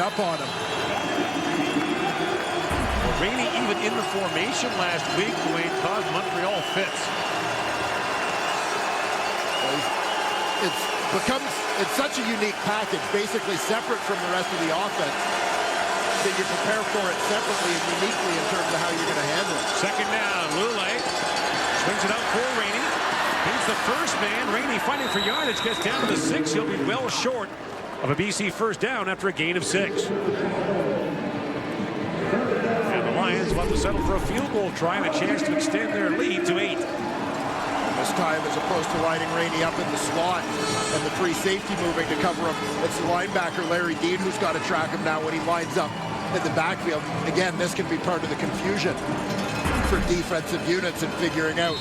up on him. Well, Rainey even in the formation last week, Dwayne, caused Montreal fits. It's such a unique package, basically separate from the rest of the offense, that you prepare for it separately and uniquely in terms of how you're going to handle it. Second down, Lule swings it out for Rainey. He's the first man. Rainey fighting for yardage, gets down to the 6. He'll be well short of a BC first down after a gain of 6. And the Lions want to settle for a field goal try and a chance to extend their lead to 8. This time, as opposed to lining Rainey up in the slot and the free safety moving to cover him, it's the linebacker Larry Dean who's got to track him now when he lines up in the backfield. Again, this can be part of the confusion for defensive units in figuring out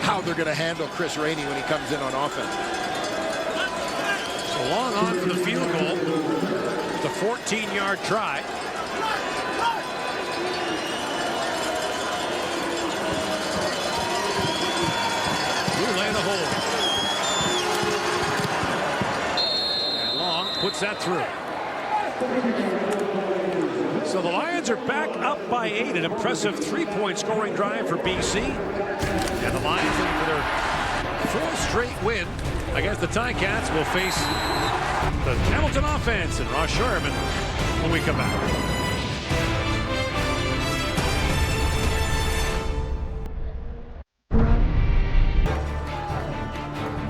how they're going to handle Chris Rainey when he comes in on offense. So long on for the field goal. It's a 14-yard try. Lay the hold. And Long puts that through. So the Lions are back up by 8. An impressive 3-point scoring drive for BC. And the Lions, looking for their 4th straight win against the Ticats, will face the Hamilton offense and Ross Sherman when we come back.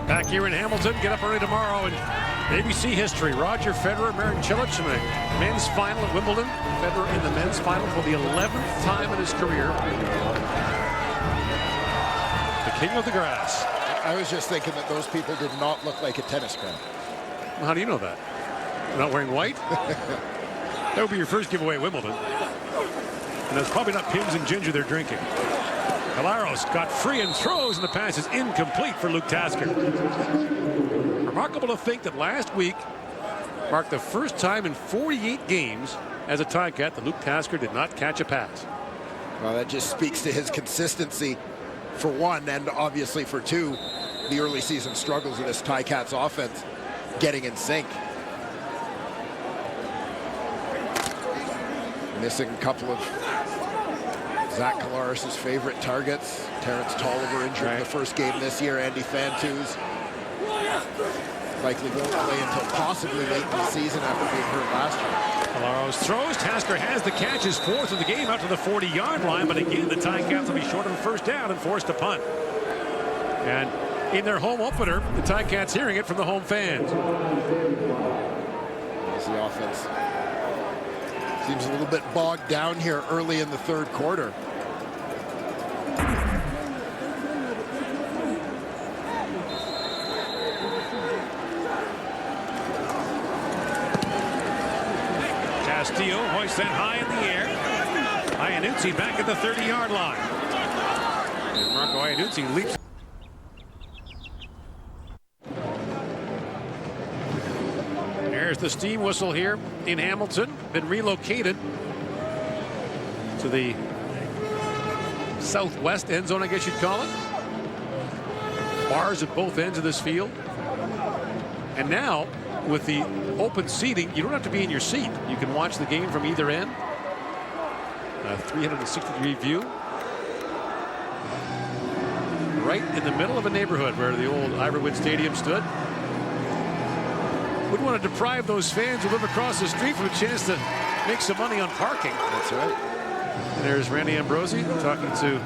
Back here in Hamilton, get up early tomorrow in ABC history. Roger Federer, Marin Cilic in the men's final at Wimbledon. Federer in the men's final for the 11th time in his career. The king of the grass. I was just thinking that those people did not look like a tennis crowd. Well, how do you know that? They're not wearing white? That would be your first giveaway at Wimbledon. And that's probably not Pimm's and Ginger they're drinking. Colaros got free and throws, and the pass is incomplete for Luke Tasker. Remarkable to think that last week marked the first time in 48 games as a Ticat that Luke Tasker did not catch a pass. Well, that just speaks to his consistency, for one, and obviously for two, the early season struggles of this Ticats offense getting in sync. Missing a couple of Zach Colaros' favorite targets. Terrence Tolliver injured in the first game this year. Andy Fantuz likely won't play until possibly late in the season after being hurt last year. Colaros throws. Tasker has the catch, his 4th of the game out to the 40-yard line, but again the Ticats will be short of a first down and forced to punt. And in their home opener, the Ticats hearing it from the home fans. As the offense seems a little bit bogged down here early in the 3rd quarter. Castillo hoists that high in the air. Iannuzzi back at the 30-yard line. And Marco Iannuzzi leaps. There's the steam whistle here in Hamilton. Been relocated to the southwest end zone, I guess you'd call it. Bars at both ends of this field. And now, with the open seating, you don't have to be in your seat. You can watch the game from either end. A 360-degree view. Right in the middle of a neighborhood where the old Ira Witt Stadium stood. Wouldn't want to deprive those fans who live across the street from a chance to make some money on parking. That's right. And there's Randy Ambrosie talking to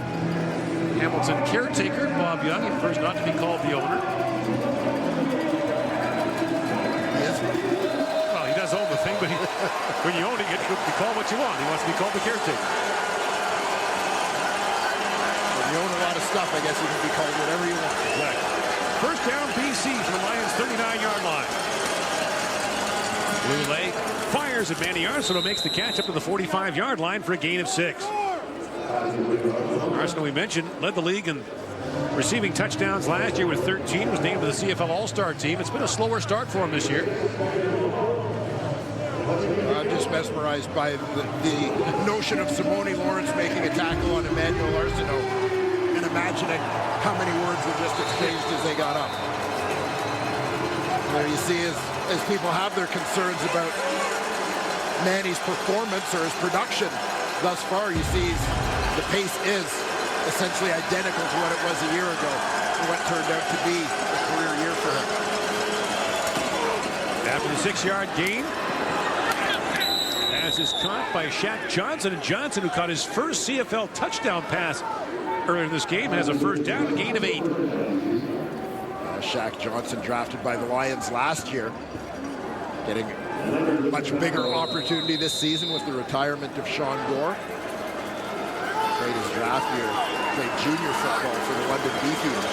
Hamilton caretaker Bob Young. He prefers not to be called the owner. Well, he does own the thing, but when you own it, you get to be called what you want. He wants to be called the caretaker. When you own a lot of stuff, I guess you can be called whatever you want. Exactly. First down, BC from the Lions' 39-yard line. Lule fires at Manny Arceneaux, makes the catch up to the 45-yard line for a gain of 6. Arceneaux, we mentioned, led the league in receiving touchdowns last year with 13, was named to the CFL All-Star team. It's been a slower start for him this year. I'm just mesmerized by the notion of Simone Lawrence making a tackle on Emmanuel Arceneaux and imagining how many words were just exchanged as they got up. There you see, as people have their concerns about Manny's performance or his production thus far, you see the pace is essentially identical to what it was a year ago, what turned out to be a career year for him. After the 6-yard gain, pass is caught by Shaq Johnson, and Johnson, who caught his first CFL touchdown pass earlier in this game, has a first down, a gain of 8. Shaq Johnson, drafted by the Lions last year, getting a much bigger opportunity this season with the retirement of Sean Gore. Played his draft year, played junior football for the London Beefeaters.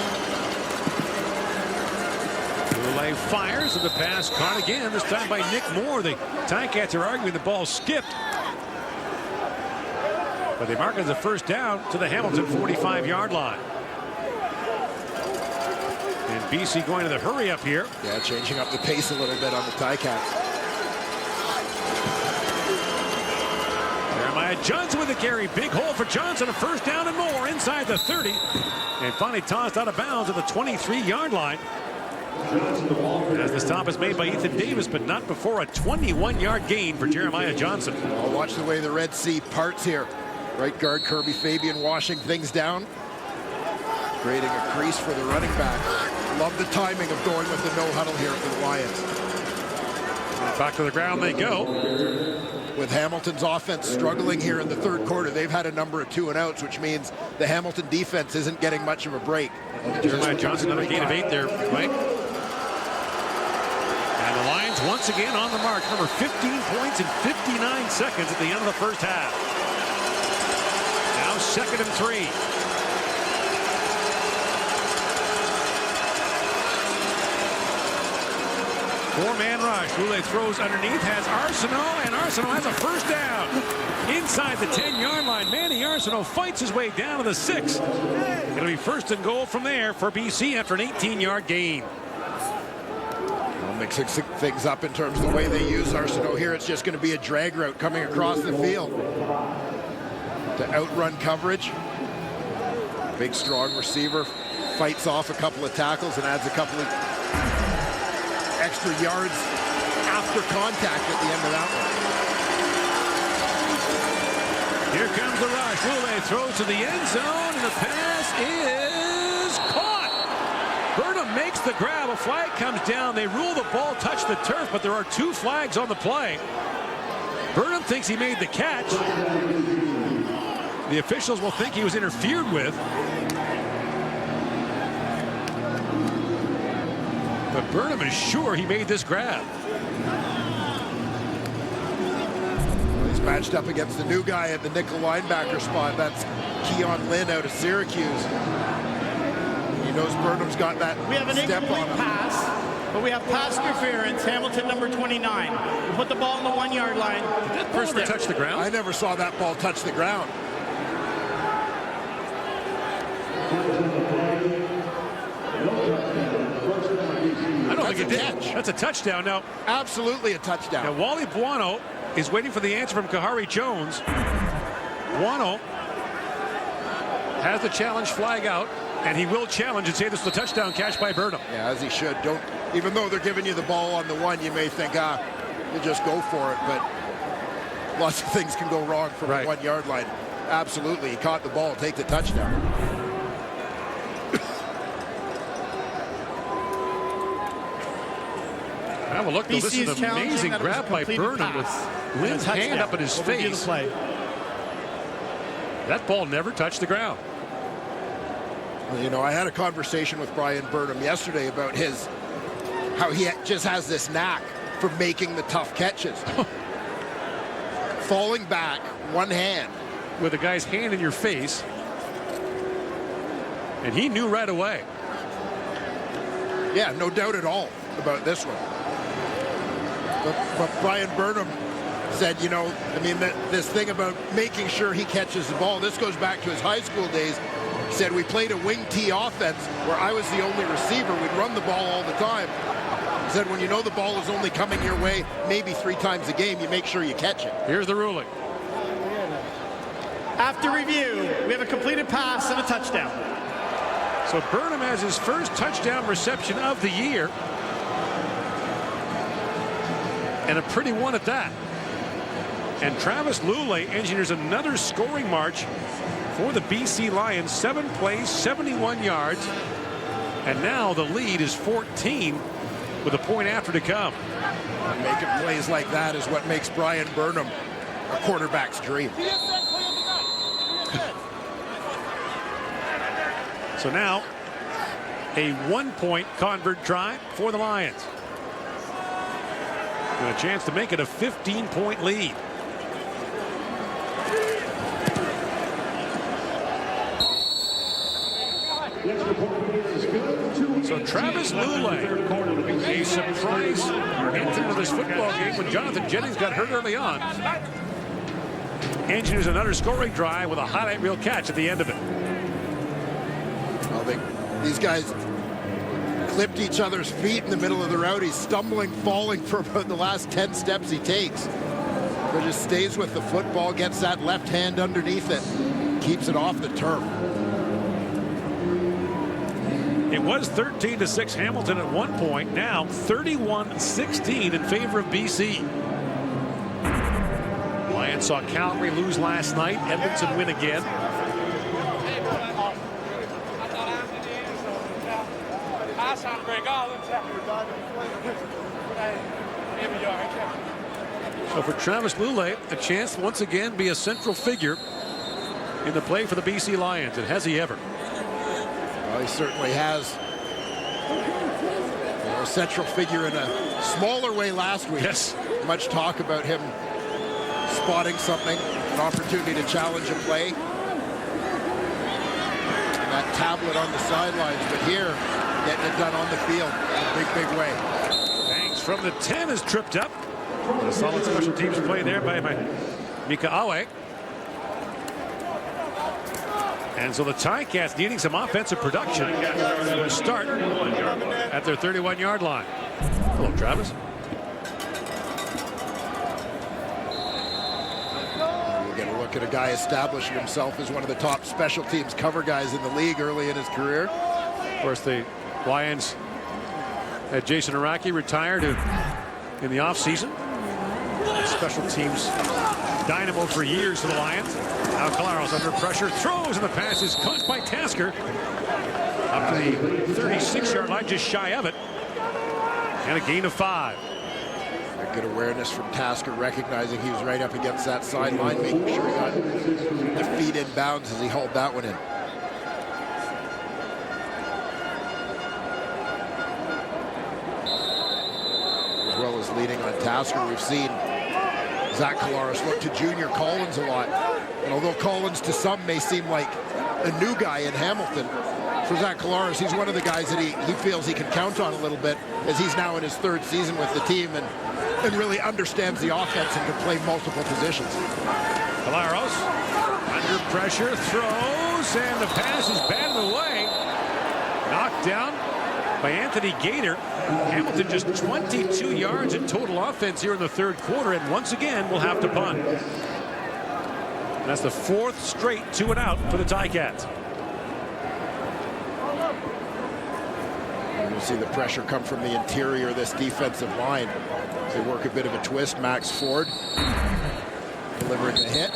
Goulet fires, and the pass caught again, this time by Nick Moore. The Ticats are arguing the ball skipped, but they mark it as a first down to the Hamilton 45-yard line. And BC going to the hurry up here. Yeah, changing up the pace a little bit on the Ticats. Jeremiah Johnson with the carry. Big hole for Johnson. A first down and more inside the 30. And finally tossed out of bounds at the 23-yard line. As the stop is made by Ethan Davis, but not before a 21-yard gain for Jeremiah Johnson. Well, watch the way the Red Sea parts here. Right guard Kirby Fabian washing things down. Creating a crease for the running back. Love the timing of going with the no huddle here for the Lions. Back to the ground they go. With Hamilton's offense struggling here in the third quarter, they've had a number of 2-and-outs, which means the Hamilton defense isn't getting much of a break. Jeremiah Johnson, another gain of 8 there, Mike. And the Lions once again on the mark. Number 15 points in 59 seconds at the end of the first half. Now 2nd and 3. Four-man rush. Goulet throws underneath, has Arsenault, and Arsenault has a first down. Inside the 10-yard line, Manny Arsenault fights his way down to the 6. It'll be 1st and goal from there for BC after an 18-yard gain. Well, mixing things up in terms of the way they use Arsenault here. It's just going to be a drag route coming across the field to outrun coverage. Big, strong receiver fights off a couple of tackles and adds a couple of extra yards after contact at the end of that one. Here comes the rush. Goulet throws to the end zone, and the pass is caught. Burnham makes the grab. A flag comes down. They rule the ball touched the turf, but there are 2 flags on the play. Burnham thinks he made the catch. The officials will think he was interfered with. But Burnham is sure he made this grab. He's matched up against the new guy at the nickel linebacker spot. That's Keon Lynn out of Syracuse. He knows Burnham's got that We have an step on incomplete him. pass, but we have pass interference. Hamilton, number 29. We put the ball on the 1-yard line. Did that ball ever touch the ground? I never saw that ball touch the ground. I don't think it did. Catch. That's a touchdown. Now, Absolutely a touchdown. Now, Wally Buono is waiting for the answer from Kahari Jones. Buono has the challenge flag out, and he will challenge and say this was a touchdown catch by Burnham. Yeah, as he should. Don't, even though they're giving you the ball on the 1, you may think, you just go for it. But lots of things can go wrong from Right. the 1-yard line. Absolutely. He caught the ball, take the touchdown. Have a look, though. This BC is is an amazing challenging that it was grab a by completed Burnham with pass. Lynn's And a hand up touchdown. at his We'll review the face. play. That ball never touched the ground. Well, you know, I had a conversation with Brian Burnham yesterday about how he just has this knack for making the tough catches. Falling back, one hand. With a guy's hand in your face. And he knew right away. Yeah, no doubt at all about this one. But Brian Burnham said, you know, I mean, this thing about making sure he catches the ball, this goes back to his high school days. He said, we played a wing T offense where I was the only receiver. We'd run the ball all the time. He said, when you know the ball is only coming your way maybe 3 times a game, you make sure you catch it. Here's the ruling. After review, we have a completed pass and a touchdown. So Burnham has his first touchdown reception of the year. And a pretty one at that. And Travis Lulay engineers another scoring march for the BC Lions. 7 plays, 71 yards. And now the lead is 14 with a point after to come. Making plays like that is what makes Brian Burnham a quarterback's dream. So now a 1-point convert try for the Lions. And a chance to make it a 15-point lead. So Travis Lulay, a surprise entrant of this football game when Jonathan Jennings got hurt early on. Engineers another scoring drive with a highlight reel catch at the end of it. I think these guys clipped each other's feet in the middle of the route. He's stumbling, falling for about the last 10 steps he takes. But just stays with the football, gets that left hand underneath it, keeps it off the turf. It was 13-6 Hamilton at one point. Now 31-16 in favor of BC. Lions saw Calgary lose last night. Edmonton win again. So for Travis Lulay, a chance to once again be a central figure in the play for the BC Lions. And has he ever? Well, he certainly has. A central figure in a smaller way last week. Yes. Much talk about him spotting something, an opportunity to challenge a play. And that tablet on the sidelines, but here, getting it done on the field in a big, big way. Banks from the 10 is tripped up. A solid special teams play there by Mika Awe. And so the Ticats needing some offensive production to start at their 31-yard line. Hello, Travis. We'll get a look at a guy establishing himself as one of the top special teams cover guys in the league early in his career. Of course, the Lions had Jason Araki retired in the offseason. Special teams dynamo for years for the Lions. Now Collaros under pressure, throws, and the pass is caught by Tasker. Up to the 36-yard line, just shy of it. And a gain of 5. A good awareness from Tasker, recognizing he was right up against that sideline, making sure he got the feet in bounds as he hauled that one in. As well as leading on Tasker, we've seen Zach Collaros look to Junior Collins a lot. And although Collins to some may seem like a new guy in Hamilton, for Zach Collaros, he's one of the guys that he feels he can count on a little bit, as he's now in his 3rd season with the team and really understands the offense and can play multiple positions. Collaros under pressure, throws, and the pass is batted away. Knocked down by Anthony Gator. Hamilton just 22 yards in total offense here in the 3rd quarter, and once again will have to punt. And that's the 4th straight 2-and-out for the Ticats. You'll see the pressure come from the interior of this defensive line. They work a bit of a twist. Max Ford delivering the hit.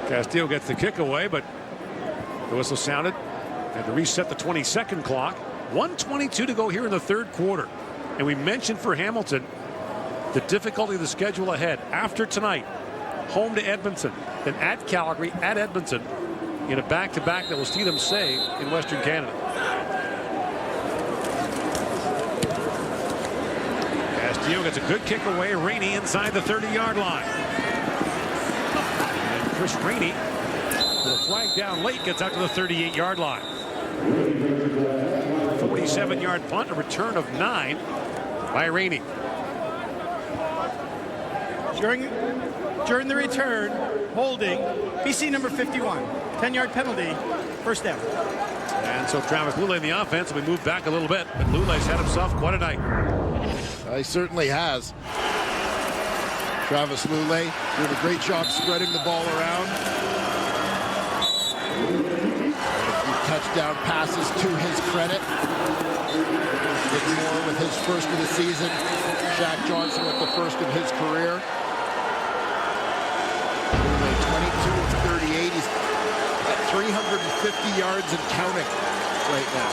Castillo gets the kick away, but the whistle sounded. Had to reset the 20-second clock. 1:22 to go here in the 3rd quarter. And we mentioned for Hamilton the difficulty of the schedule ahead. After tonight, home to Edmonton, then at Calgary, at Edmonton, in a back-to-back that will see them say in Western Canada. Castillo gets a good kick away. Rainey inside the 30-yard line. And Chris Rainey, with a flag down late, gets out to the 38-yard line. 47-yard punt, a return of 9 by Rainey. During the return, holding, BC number 51. 10-yard penalty, first down. And so Travis Lulay in the offense, and we move back a little bit, but Lulay's had himself quite a night. He certainly has. Travis Lulay doing a great job spreading the ball around. A few touchdown passes to his credit. Nick Moore with his first of the season. Shaq Johnson with the first of his career. 22 of 38. He's at 350 yards and counting right now.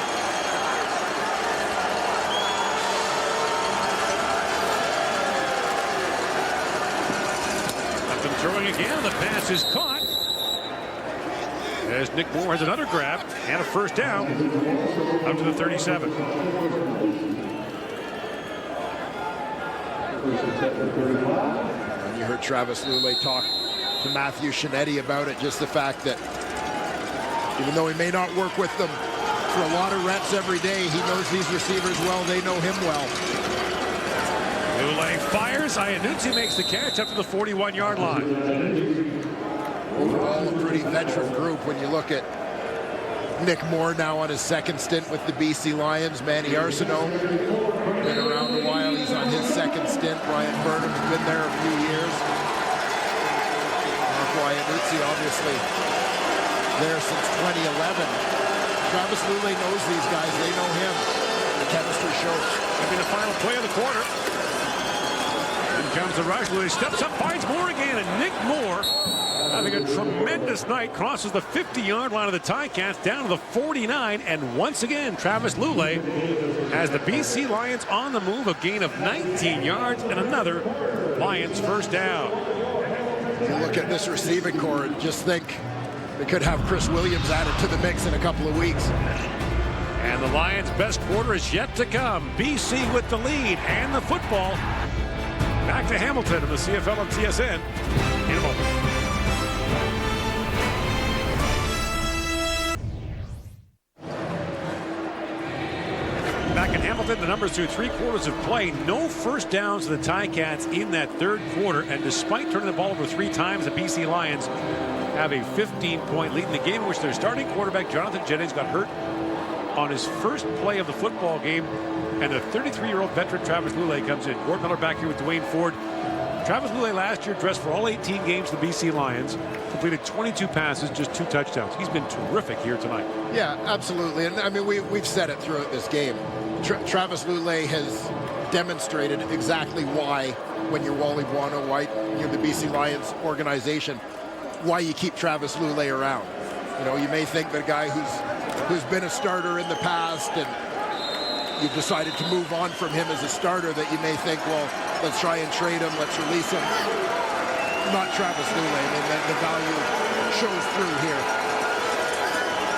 Up and throwing again. The pass is caught. As Nick Moore has another grab and a first down up to the 37. And you heard Travis Lulay talk to Matthew Shinetti about it, just the fact that even though he may not work with them for a lot of reps every day, he knows these receivers well. They know him well. Lulay fires. Iannuzzi makes the catch up to the 41-yard line. Overall, a pretty veteran group when you look at Nick Moore now on his second stint with the BC Lions. Manny Arsenault, been around a while. He's on his second stint. Ryan Burnham's been there a few years. Marco Iannuzzi, obviously, there since 2011. Travis Lulay knows these guys. They know him. The chemistry shows. That'll be the final play of the quarter. In comes the rush. Lulay steps up, finds Moore again, and Nick Moore, having a tremendous night, crosses the 50-yard line of the Ticats down to the 49, and once again, Travis Lulay has the BC Lions on the move, a gain of 19 yards and another Lions first down. You look at this receiving core and just think they could have Chris Williams added to the mix in a couple of weeks. And the Lions' best quarter is yet to come. BC with the lead and the football. Back to Hamilton in the CFL on TSN in a moment. Back in Hamilton, the numbers through 3 quarters of play. No first downs to the Ticats in that third quarter. And despite turning the ball over 3 times, the BC Lions have a 15-point lead in the game in which their starting quarterback, Jonathan Jennings, got hurt on his first play of the football game. And the 33-year-old veteran Travis Lulay comes in. Gord Miller back here with Dwayne Ford. Travis Lulay last year dressed for all 18 games of the BC Lions. Completed 22 passes, just 2 touchdowns. He's been terrific here tonight. Yeah, absolutely. And I mean, we've said it throughout this game. Travis Lulay has demonstrated exactly why, when you're Wally Buono, why you're the BC Lions organization, why you keep Travis Lulay around. You know, you may think that a guy who's been a starter in the past and you've decided to move on from him as a starter, that you may think, well, let's try and trade him, let's release him. Not Travis Lulay. I mean, the value shows through here.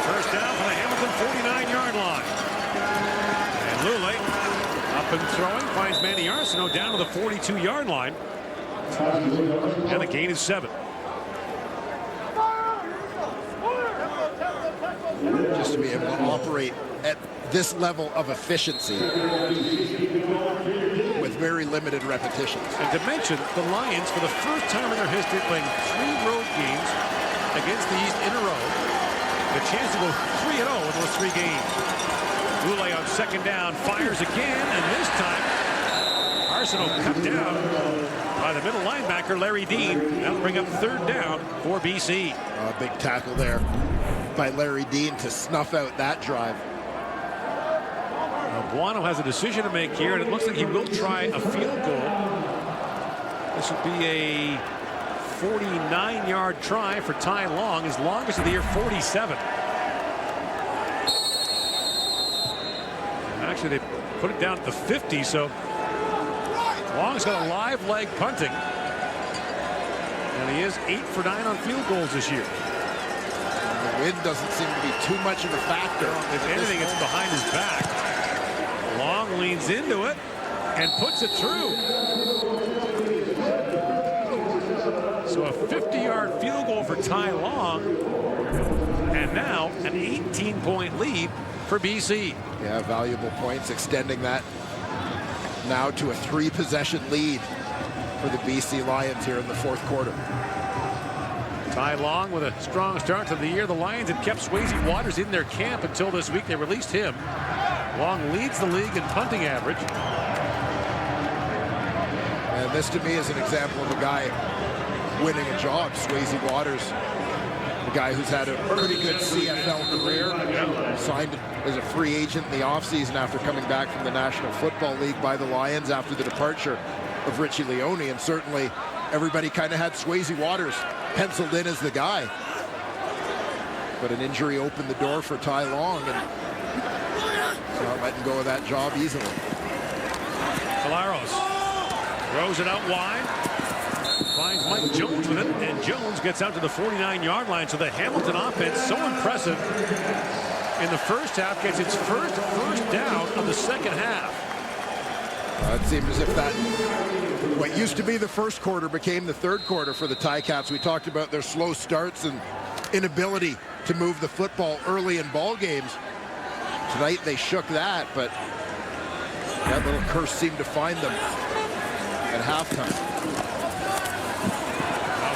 First down for the Hamilton 49-yard line. And Lulay up and throwing, finds Manny Arsenault down to the 42-yard line. And the gain is 7. Just to be able to operate at this level of efficiency with very limited repetitions. And to mention, the Lions, for the first time in their history, playing 3 road games against the East in a row, a chance to go 3-0 in those 3 games. Lulay on second down, fires again, and this time, Arsenault cut down by the middle linebacker, Larry Dean. That'll bring up third down for BC. Big tackle there by Larry Dean to snuff out that drive. Buono has a decision to make here, and it looks like he will try a field goal. This would be a 49-yard try for Ty Long, his longest of the year, 47. Actually, they put it down at the 50, so Long's got a live leg punting. And he is 8 for 9 on field goals this year. And the wind doesn't seem to be too much of a factor. If anything, it's behind his back. Long leans into it and puts it through. So a 50-yard field goal for Ty Long. And now an 18-point lead for BC. Yeah, valuable points, extending that now to a 3-possession lead for the BC Lions here in the fourth quarter. Ty Long with a strong start to the year. The Lions had kept Swayze Waters in their camp until this week. They released him. Long leads the league in punting average. And this to me is an example of a guy winning a job. Swayze Waters, the guy who's had a pretty good CFL career. Signed as a free agent in the offseason after coming back from the National Football League by the Lions after the departure of Richie Leone. And certainly everybody kind of had Swayze Waters penciled in as the guy. But an injury opened the door for Ty Long, and he's not letting go of that job easily. Collaros throws it out wide. Finds Mike Jones with it, and Jones gets out to the 49-yard line. So the Hamilton offense, so impressive in the first half, gets its first down of the second half. It seemed as if that, what used to be the first quarter, became the third quarter for the Ticats. We talked about their slow starts and inability to move the football early in ball games. Tonight they shook that, but that little curse seemed to find them at halftime.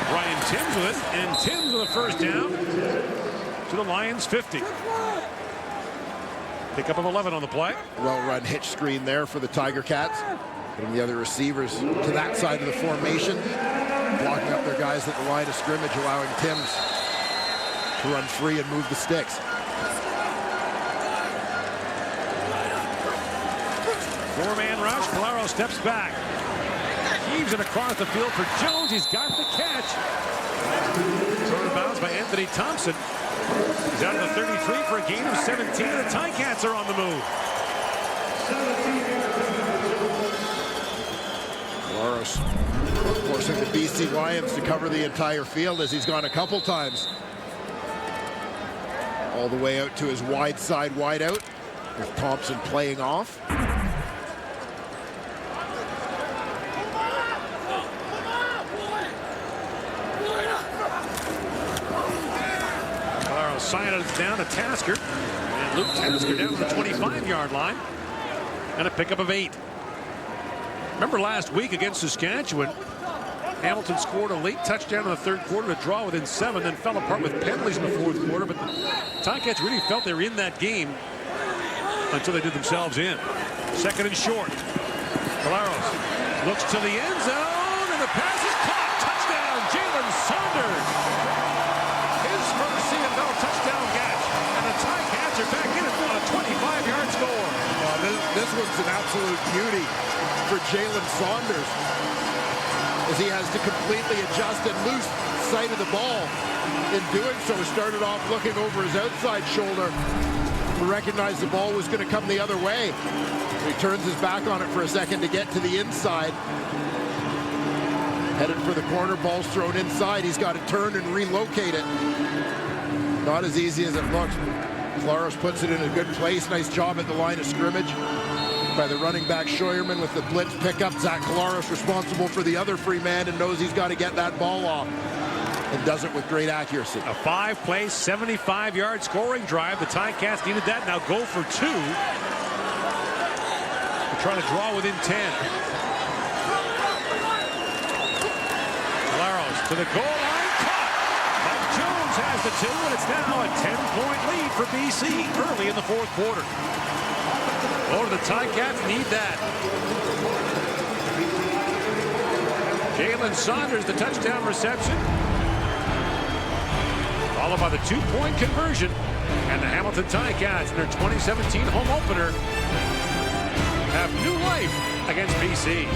Brian Timms with it, and Timms with a first down to the Lions 50. Pickup of 11 on the play. Well-run hitch screen there for the Tiger Cats. Putting the other receivers to that side of the formation, blocking up their guys at the line of scrimmage, allowing Timms to run free and move the sticks. Four-man rush. Collaros steps back. Heaves it across the field for Jones. He's got the catch. Thrown out of bounds by Anthony Thompson. He's out of the 33 for a gain of 17. The Ticats are on the move. Collaros forcing the BC Lions to cover the entire field, as he's gone a couple times. All the way out to his wide side wide out, with Thompson playing off. Collaros signed down to Tasker. And Luke Tasker down to the 25-yard line. And a pickup of 8. Remember last week against Saskatchewan, Hamilton scored a late touchdown in the third quarter to draw within 7, then fell apart with penalties in the fourth quarter. But the Ticats really felt they were in that game until they did themselves in. Second and short. Collaros looks to the end zone, and the pass is caught. Touchdown, Jalen Saunders. His first CFL touchdown catch, and the Ticats are back in it on a 25-yard score. This one's an absolute beauty for Jalen Saunders, as he has to completely adjust and lose sight of the ball. In doing so, started off looking over his outside shoulder, recognized the ball was going to come the other way. He turns his back on it for a second to get to the inside. Headed for the corner, ball's thrown inside. He's got to turn and relocate it. Not as easy as it looks. Collaros puts it in a good place. Nice job at the line of scrimmage by the running back Scheuerman with the blitz pickup. Zach Collaros responsible for the other free man and knows he's got to get that ball off, and does it with great accuracy. A 5-play, 75-yard scoring drive. The Ticats needed that. Now go for 2 to try to draw within 10. Collaros to the goal line. Caught. Mike Jones has the 2, and it's now a 10-point lead for BC early in the fourth quarter. Oh, the Ticats need that. Jalen Saunders, the touchdown reception, followed by the 2-point conversion. And the Hamilton Ticats in their 2017 home opener have new life against BC.